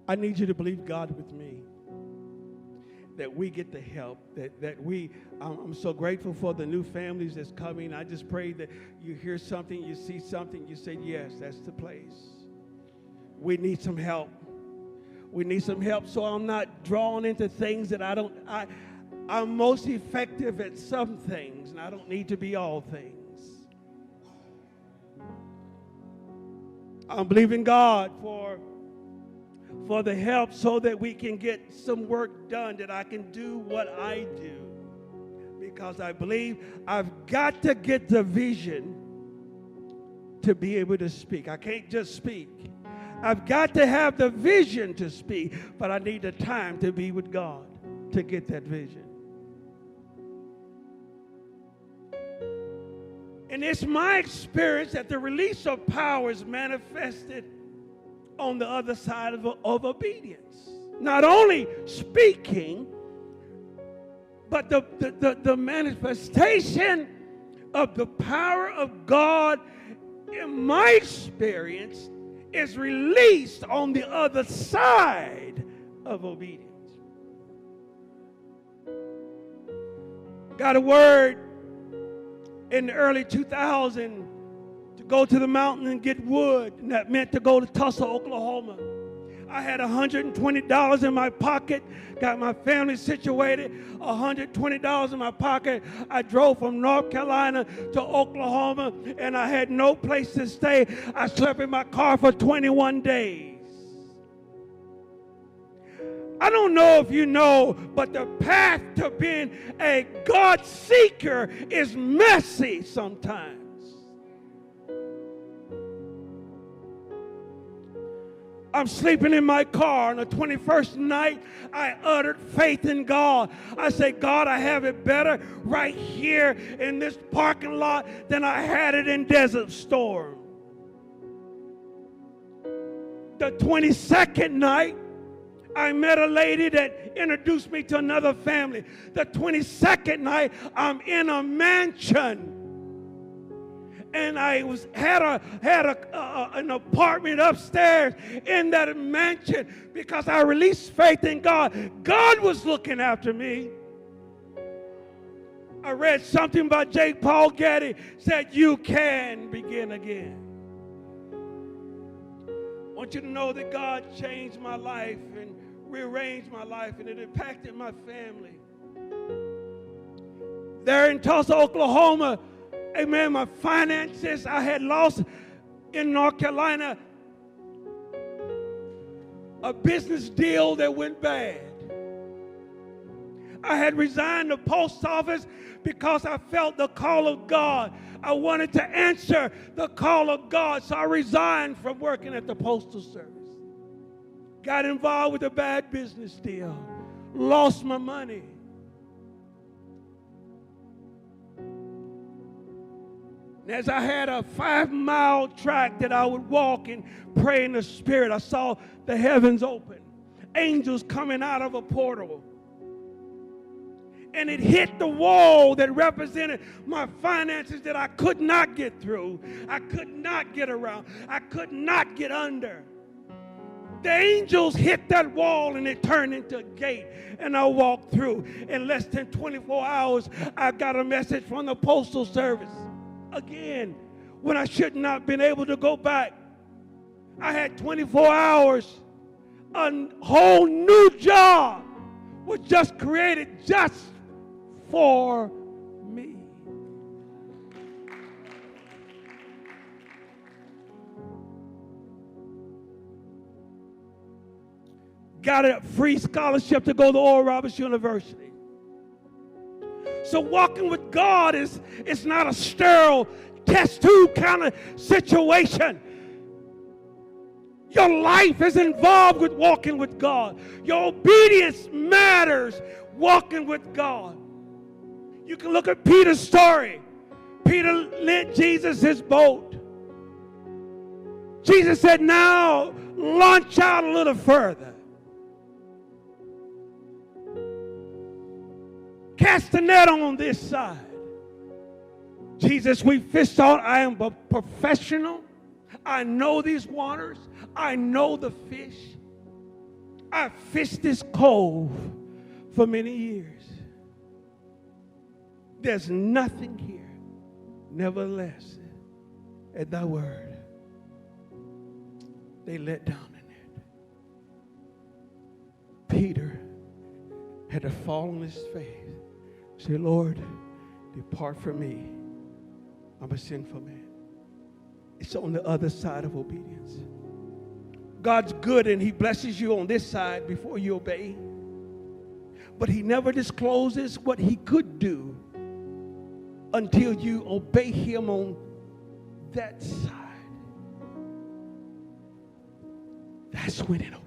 I need you to believe God with me that we get the help, I'm so grateful for the new families that's coming. I just pray that you hear something, you see something, you say, yes, that's the place. We need some help. We need some help so I'm not drawn into things that I'm most effective at some things, and I don't need to be all things. I'm believing God for the help so that we can get some work done, that I can do what I do. Because I believe I've got to get the vision to be able to speak. I can't just speak. I've got to have the vision to speak, but I need the time to be with God to get that vision. And it's my experience that the release of power is manifested on the other side of obedience. Not only speaking, but the manifestation of the power of God, in my experience, is released on the other side of obedience. Got a word in the early 2000s to go to the mountain and get wood, and that meant to go to Tulsa, Oklahoma. I had $120 in my pocket, got my family situated, $120 in my pocket. I drove from North Carolina to Oklahoma, and I had no place to stay. I slept in my car for 21 days. I don't know if you know, but the path to being a God seeker is messy sometimes. I'm sleeping in my car. On the 21st night, I uttered faith in God. I said, God, I have it better right here in this parking lot than I had it in Desert Storm. The 22nd night, I met a lady that introduced me to another family. The 22nd night, I'm in a mansion. And I had an apartment upstairs in that mansion because I released faith in God. God was looking after me. I read something by J. Paul Getty, said, you can begin again. I want you to know that God changed my life and rearranged my life, and it impacted my family. There in Tulsa, Oklahoma, amen, my finances, I had lost in North Carolina a business deal that went bad. I had resigned the post office because I felt the call of God. I wanted to answer the call of God, so I resigned from working at the Postal Service. Got involved with a bad business deal. Lost my money. And as I had a 5-mile track that I would walk and pray in the Spirit, I saw the heavens open. Angels coming out of a portal. And it hit the wall that represented my finances that I could not get through. I could not get around. I could not get under. The angels hit that wall and it turned into a gate, and I walked through. In less than 24 hours, I got a message from the Postal Service. Again, when I should not have been able to go back. I had 24 hours. A whole new job was just created just for me. Got a free scholarship to go to Oral Roberts University. So walking with God is not a sterile test tube kind of situation. Your life is involved with walking with God. Your obedience matters walking with God. You can look at Peter's story. Peter lent Jesus his boat. Jesus said, now launch out a little further. Cast the net on this side. Jesus, we fished out. I am a professional. I know these waters. I know the fish. I fished this cove for many years. There's nothing here. Nevertheless, at thy word, they let down the net. Peter had to fall on his face. Say, Lord, depart from me. I'm a sinful man. It's on the other side of obedience. God's good and he blesses you on this side before you obey. But he never discloses what he could do until you obey him on that side. That's when it opens.